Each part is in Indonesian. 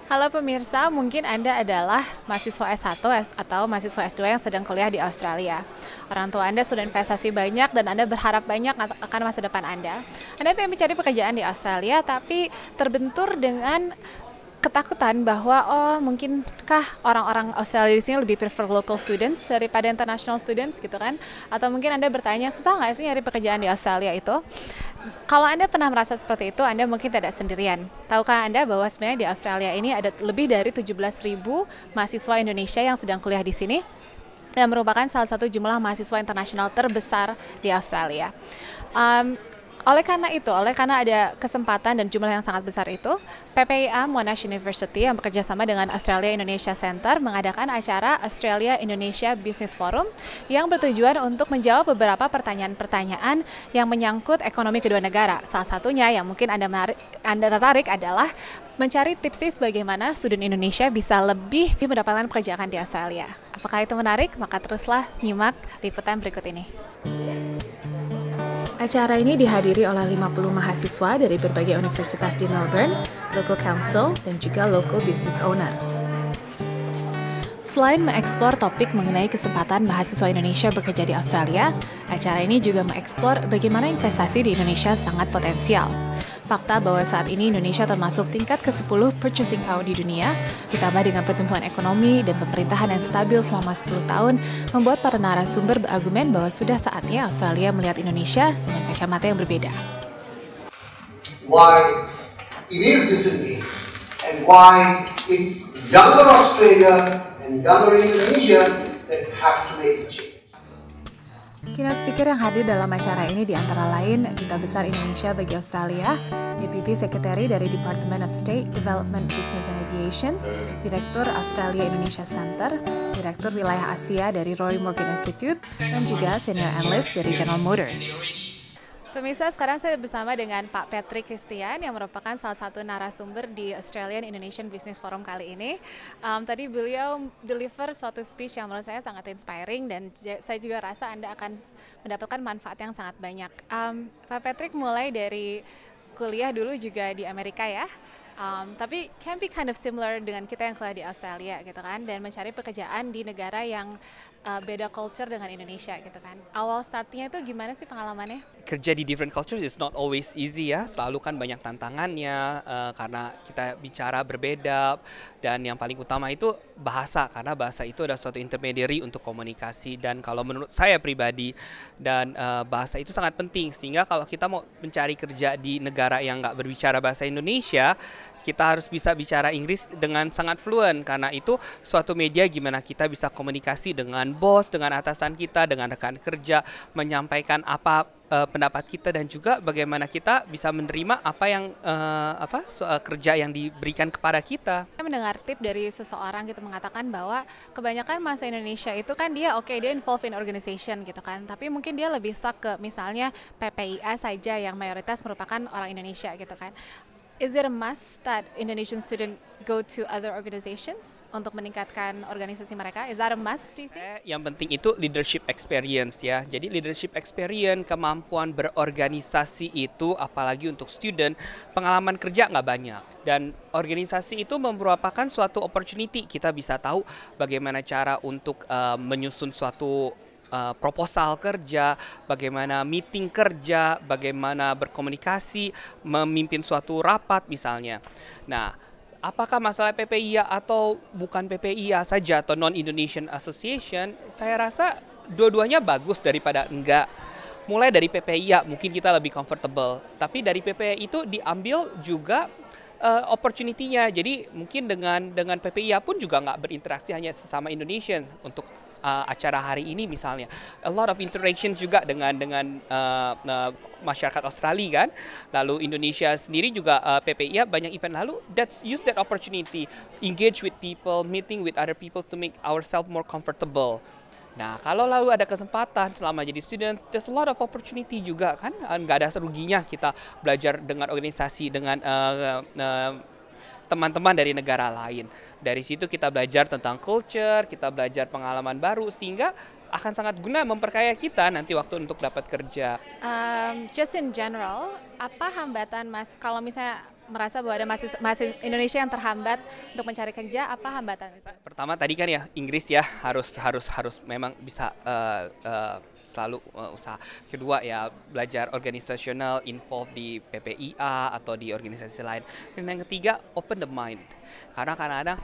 Halo pemirsa, mungkin Anda adalah mahasiswa S1 atau mahasiswa S2 yang sedang kuliah di Australia. Orang tua Anda sudah investasi banyak dan Anda berharap banyak akan masa depan Anda. Anda ingin mencari pekerjaan di Australia tapi terbentur dengan ketakutan bahwa mungkinkah orang-orang Australia di sini lebih prefer local students daripada international students gitu kan? Atau mungkin Anda bertanya, susah nggak sih nyari pekerjaan di Australia itu? Kalau Anda pernah merasa seperti itu, Anda mungkin tidak sendirian. Tahukah Anda bahwa sebenarnya di Australia ini ada lebih dari 17.000 mahasiswa Indonesia yang sedang kuliah di sini dan merupakan salah satu jumlah mahasiswa internasional terbesar di Australia. Um, oleh karena ada kesempatan dan jumlah yang sangat besar itu, PPIA Monash University yang bekerja sama dengan Australia Indonesia Center mengadakan acara Australia Indonesia Business Forum yang bertujuan untuk menjawab beberapa pertanyaan-pertanyaan yang menyangkut ekonomi kedua negara. Salah satunya yang mungkin Anda tertarik adalah mencari tips-tips bagaimana student Indonesia bisa lebih mendapatkan pekerjaan di Australia. Apakah itu menarik? Maka teruslah nyimak liputan berikut ini. Acara ini dihadiri oleh 50 mahasiswa dari berbagai universitas di Melbourne, local council, dan juga local business owner. Selain mengeksplor topik mengenai kesempatan mahasiswa Indonesia bekerja di Australia, acara ini juga mengeksplor bagaimana investasi di Indonesia sangat potensial. Fakta bahwa saat ini Indonesia termasuk tingkat ke-10 purchasing power di dunia, ditambah dengan pertumbuhan ekonomi dan pemerintahan yang stabil selama 10 tahun, membuat para narasumber berargumen bahwa sudah saatnya Australia melihat Indonesia dengan kacamata yang berbeda. Why it is disengaged and why it's younger Australia and younger Indonesia that have to make the change. Keynote speaker yang hadir dalam acara ini di antara lain Duta Besar Indonesia bagi Australia, Deputy Secretary dari Department of State Development Business and Aviation, Direktur Australia Indonesia Center, Direktur Wilayah Asia dari Roy Morgan Institute, dan juga Senior Analyst dari General Motors. Pemirsa, sekarang saya bersama dengan Pak Patrick Christian yang merupakan salah satu narasumber di Australian Indonesian Business Forum kali ini. Tadi beliau deliver suatu speech yang menurut saya sangat inspiring dan saya juga rasa Anda akan mendapatkan manfaat yang sangat banyak. Pak Patrick mulai dari kuliah dulu juga di Amerika ya. Tapi can be kind of similar dengan kita yang kuliah di Australia gitu kan, dan mencari pekerjaan di negara yang beda culture dengan Indonesia gitu kan. Awal startnya itu gimana sih pengalamannya? Kerja di different cultures is not always easy ya, selalu kan banyak tantangannya karena kita bicara berbeda, dan yang paling utama itu bahasa, karena bahasa itu adalah suatu intermediary untuk komunikasi, dan kalau menurut saya pribadi dan bahasa itu sangat penting, sehingga kalau kita mau mencari kerja di negara yang nggak berbicara bahasa Indonesia, kita harus bisa bicara Inggris dengan sangat fluent, karena itu suatu media gimana kita bisa komunikasi dengan bos, dengan atasan kita, dengan rekan kerja, menyampaikan apa pendapat kita, dan juga bagaimana kita bisa menerima apa yang kerja yang diberikan kepada kita. Saya mendengar tip dari seseorang gitu mengatakan bahwa kebanyakan masa Indonesia itu kan dia dia involved in organization gitu kan, tapi mungkin dia lebih stuck ke misalnya PPIA saja yang mayoritas merupakan orang Indonesia gitu kan. Is it a must that Indonesian student go to other organizations untuk meningkatkan organisasi mereka? Is that a must, do you think? Yang penting itu leadership experience ya. Jadi leadership experience, kemampuan berorganisasi itu, apalagi untuk student, pengalaman kerja nggak banyak. Dan organisasi itu merupakan suatu opportunity. Kita bisa tahu bagaimana cara untuk menyusun suatu proposal kerja, bagaimana meeting kerja, bagaimana berkomunikasi, memimpin suatu rapat misalnya. Nah, apakah masalah PPIA atau bukan PPIA saja atau Non-Indonesian Association, saya rasa dua-duanya bagus daripada enggak. Mulai dari PPIA mungkin kita lebih comfortable, tapi dari PPIA itu diambil juga opportunity-nya. Jadi mungkin dengan PPIA pun juga nggak berinteraksi hanya sesama Indonesian untuk acara hari ini misalnya, a lot of interactions juga dengan masyarakat Australia kan. Lalu Indonesia sendiri juga PPIA banyak event, lalu use that opportunity, engage with people, meeting with other people to make ourselves more comfortable. Nah, kalau lalu ada kesempatan selama jadi students, there's a lot of opportunity juga kan, nggak ada seruginya kita belajar dengan organisasi, dengan teman-teman dari negara lain. Dari situ kita belajar tentang culture, kita belajar pengalaman baru, sehingga akan sangat guna memperkaya kita nanti waktu untuk dapat kerja. Just in general, apa hambatan Mas kalau misalnya merasa bahwa ada mahasiswa Indonesia yang terhambat untuk mencari kerja, apa hambatan itu? Pertama tadi kan ya Inggris ya harus memang bisa selalu usaha. Kedua ya belajar organisasional, involve di PPIA atau di organisasi lain. Dan yang ketiga open the mind. Karena kadang-kadang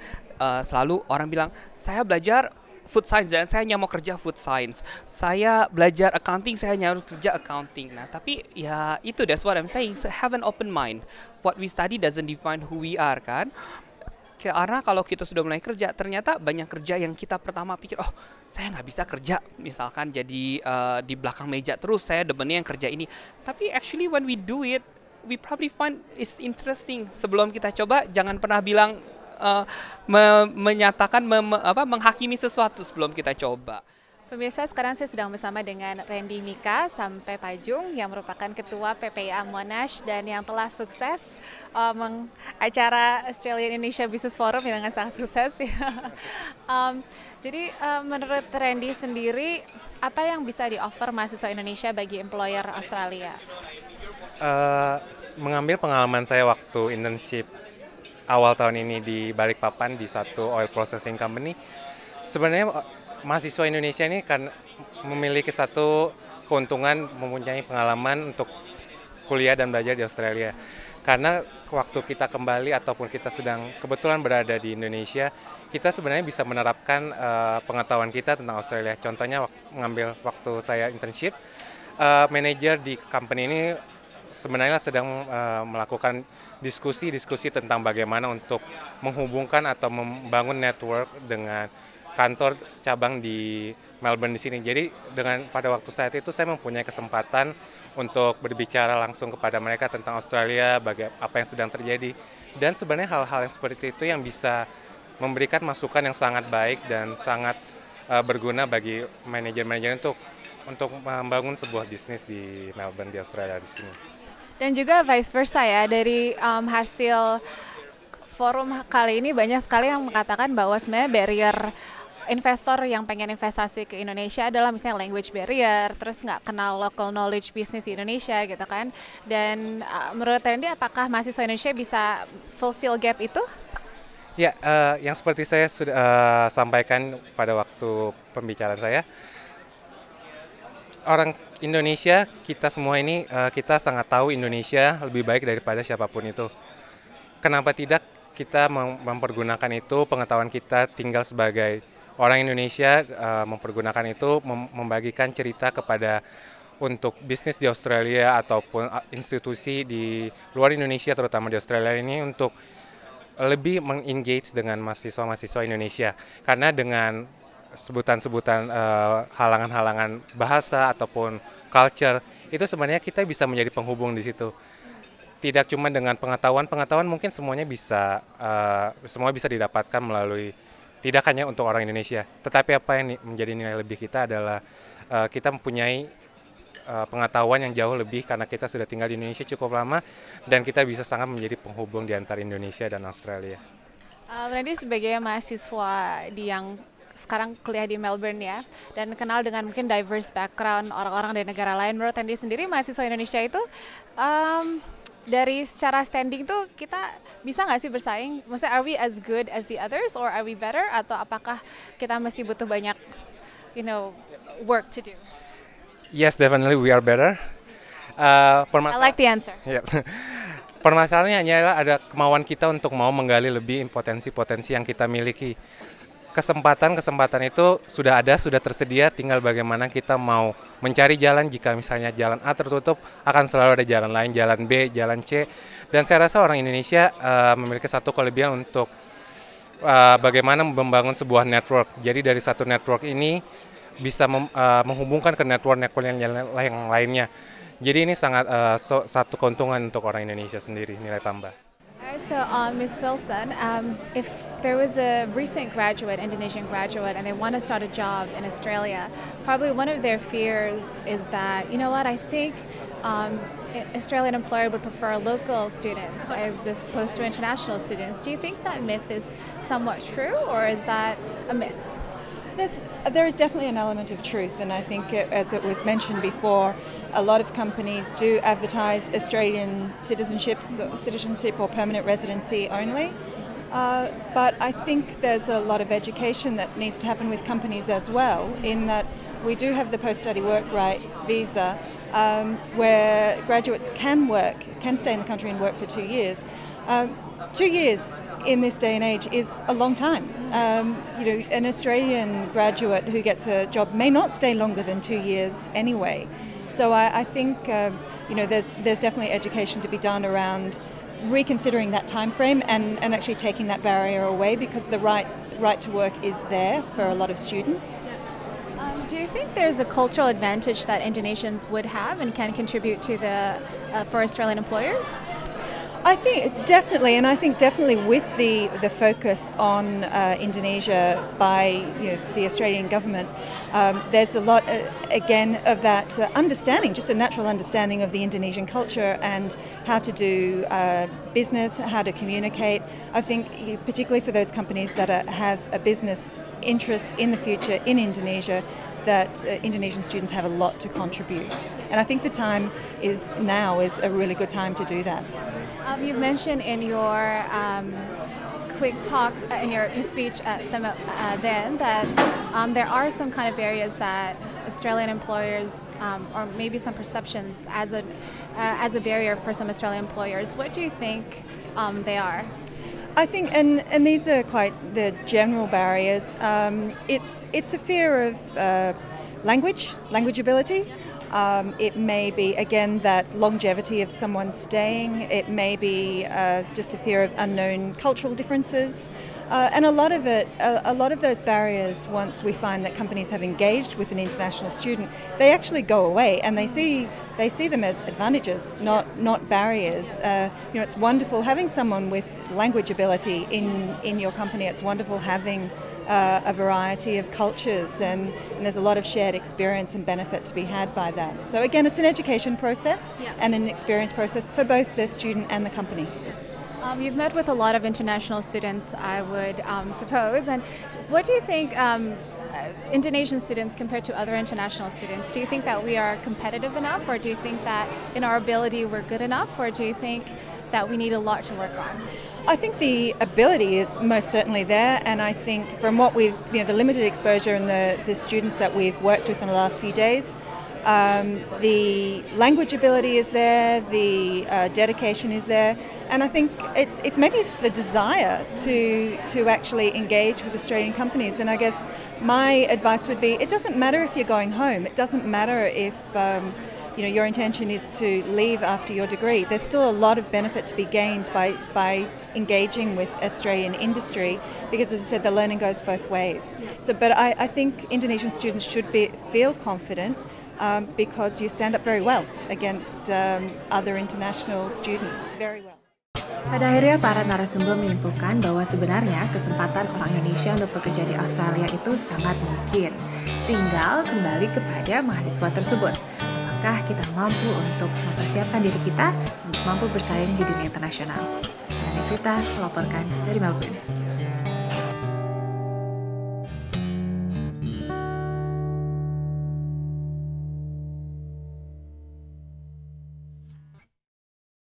selalu orang bilang saya belajar food science dan saya hanya mau kerja food science. Saya belajar accounting, saya hanya harus kerja accounting. Nah, tapi ya itu that's what I'm saying. So, have an open mind. What we study doesn't define who we are kan. Karena kalau kita sudah mulai kerja, ternyata banyak kerja yang kita pertama pikir, oh saya nggak bisa kerja, misalkan jadi di belakang meja terus, saya demennya yang kerja ini. Tapi actually when we do it, we probably find it's interesting. Sebelum kita coba, jangan pernah bilang menyatakan menghakimi sesuatu sebelum kita coba. Pemirsa, sekarang saya sedang bersama dengan Randy Mika sampai Pajung yang merupakan Ketua PPIA Monash dan yang telah sukses acara Australia Indonesia Business Forum dengan sangat sukses. Jadi menurut Randy sendiri, apa yang bisa di-offer mahasiswa Indonesia bagi employer Australia? Mengambil pengalaman saya waktu internship awal tahun ini di Balikpapan di satu oil processing company, sebenarnya mahasiswa Indonesia ini kan memiliki satu keuntungan mempunyai pengalaman untuk kuliah dan belajar di Australia. Karena waktu kita kembali ataupun kita sedang kebetulan berada di Indonesia, kita sebenarnya bisa menerapkan pengetahuan kita tentang Australia. Contohnya mengambil waktu saya internship, manajer di company ini sebenarnya sedang melakukan diskusi tentang bagaimana untuk menghubungkan atau membangun network dengan kantor cabang di Melbourne di sini. Jadi pada waktu saat itu saya mempunyai kesempatan untuk berbicara langsung kepada mereka tentang Australia, apa yang sedang terjadi. Dan sebenarnya hal-hal yang seperti itu yang bisa memberikan masukan yang sangat baik dan sangat berguna bagi manajer-manajer untuk membangun sebuah bisnis di Melbourne di Australia di sini. Dan juga vice versa ya, dari hasil forum kali ini banyak sekali yang mengatakan bahwa sebenarnya barrier investor yang pengen investasi ke Indonesia adalah misalnya language barrier, terus nggak kenal local knowledge bisnis di Indonesia gitu kan. Dan menurut Randy, apakah mahasiswa Indonesia bisa fulfill gap itu? Ya, yang seperti saya sudah sampaikan pada waktu pembicaraan saya, orang Indonesia, kita semua ini, kita sangat tahu Indonesia lebih baik daripada siapapun itu. Kenapa tidak kita mempergunakan itu, pengetahuan kita tinggal sebagai orang Indonesia, mempergunakan itu, membagikan cerita untuk bisnis di Australia ataupun institusi di luar Indonesia, terutama di Australia ini, untuk lebih mengengage dengan mahasiswa-mahasiswa Indonesia. Karena dengan sebutan-sebutan halangan-halangan bahasa ataupun culture, itu sebenarnya kita bisa menjadi penghubung di situ. Tidak cuma dengan pengetahuan mungkin semuanya semua bisa didapatkan melalui, tidak hanya untuk orang Indonesia, tetapi apa yang menjadi nilai lebih kita adalah kita mempunyai pengetahuan yang jauh lebih karena kita sudah tinggal di Indonesia cukup lama dan kita bisa sangat menjadi penghubung di antara Indonesia dan Australia. Randy sebagai mahasiswa yang sekarang kuliah di Melbourne ya, dan kenal dengan mungkin diverse background orang-orang dari negara lain, menurut Randy sendiri mahasiswa Indonesia itu dari secara standing tuh kita bisa nggak sih bersaing? Maksudnya are we as good as the others or are we better? Atau apakah kita masih butuh banyak work to do? Yes, definitely we are better. I like the answer. Yeah. Permasalahannya hanyalah ada kemauan kita untuk mau menggali lebih potensi-potensi yang kita miliki. Kesempatan itu sudah ada, sudah tersedia, tinggal bagaimana kita mau mencari jalan. Jika misalnya jalan A tertutup, akan selalu ada jalan lain, jalan B, jalan C. Dan saya rasa orang Indonesia memiliki satu kelebihan untuk bagaimana membangun sebuah network. Jadi dari satu network ini bisa menghubungkan ke network yang lainnya. Jadi ini sangat satu keuntungan untuk orang Indonesia sendiri, nilai tambah. So, Ms. Wilson, if there was a recent Indonesian graduate, and they want to start a job in Australia, probably one of their fears is that, I think Australian employer would prefer local students as opposed to international students. Do you think that myth is somewhat true, or is that a myth? There is definitely an element of truth, and I think, as it was mentioned before, a lot of companies do advertise Australian citizenship or permanent residency only. But I think there's a lot of education that needs to happen with companies as well, in that we do have the post-study work rights visa, where graduates can stay in the country and work for 2 years. 2 years in this day and age is a long time. An Australian graduate who gets a job may not stay longer than 2 years anyway. So I think there's definitely education to be done around reconsidering that time frame and actually taking that barrier away, because the right to work is there for a lot of students. Do you think there's a cultural advantage that Indonesians would have and can contribute to for Australian employers? I think definitely, and I think definitely with the focus on Indonesia by the Australian government, there's a lot again of that understanding, just a natural understanding of the Indonesian culture and how to do business, how to communicate. I think particularly for those companies that have a business interest in the future in Indonesia, that Indonesian students have a lot to contribute. And I think the time now is a really good time to do that. You've mentioned in your quick talk, in your speech at then, that there are some kind of barriers that Australian employers, or maybe some perceptions as a barrier for some Australian employers. What do you think they are? I think, and these are quite the general barriers. It's a fear of language ability. It may be, again, that longevity of someone staying. It may be just a fear of unknown cultural differences. And a lot of those barriers, once we find that companies have engaged with an international student, they actually go away, and they see them as advantages, not barriers. It's wonderful having someone with language ability in your company. It's wonderful having a variety of cultures, and there's a lot of shared experience and benefit to be had by that. So again, it's an education process and an experience process for both the student and the company. You've met with a lot of international students, I would suppose, and what do you think Indonesian students compared to other international students? Do you think that we are competitive enough, or do you think that in our ability we're good enough, or do you think that we need a lot to work on? I think the ability is most certainly there, and I think from what we've, the limited exposure and the students that we've worked with in the last few days, the language ability is there, the dedication is there, and I think it's the desire to actually engage with Australian companies. And I guess my advice would be, it doesn't matter if you're going home, it doesn't matter if your intention is to leave after your degree. There's still a lot of benefit to be gained by engaging with Australian industry, because, as I said, the learning goes both ways. But I think Indonesian students should feel confident, because you stand up very well against other international students, very well. Pada akhirnya para narasumber menyimpulkan bahwa sebenarnya kesempatan orang Indonesia untuk bekerja di Australia itu sangat mungkin. Tinggal kembali kepada mahasiswa tersebut. Apakah kita mampu untuk mempersiapkan diri kita untuk mampu bersaing di dunia internasional? Dan kita melaporkan dari Melbourne.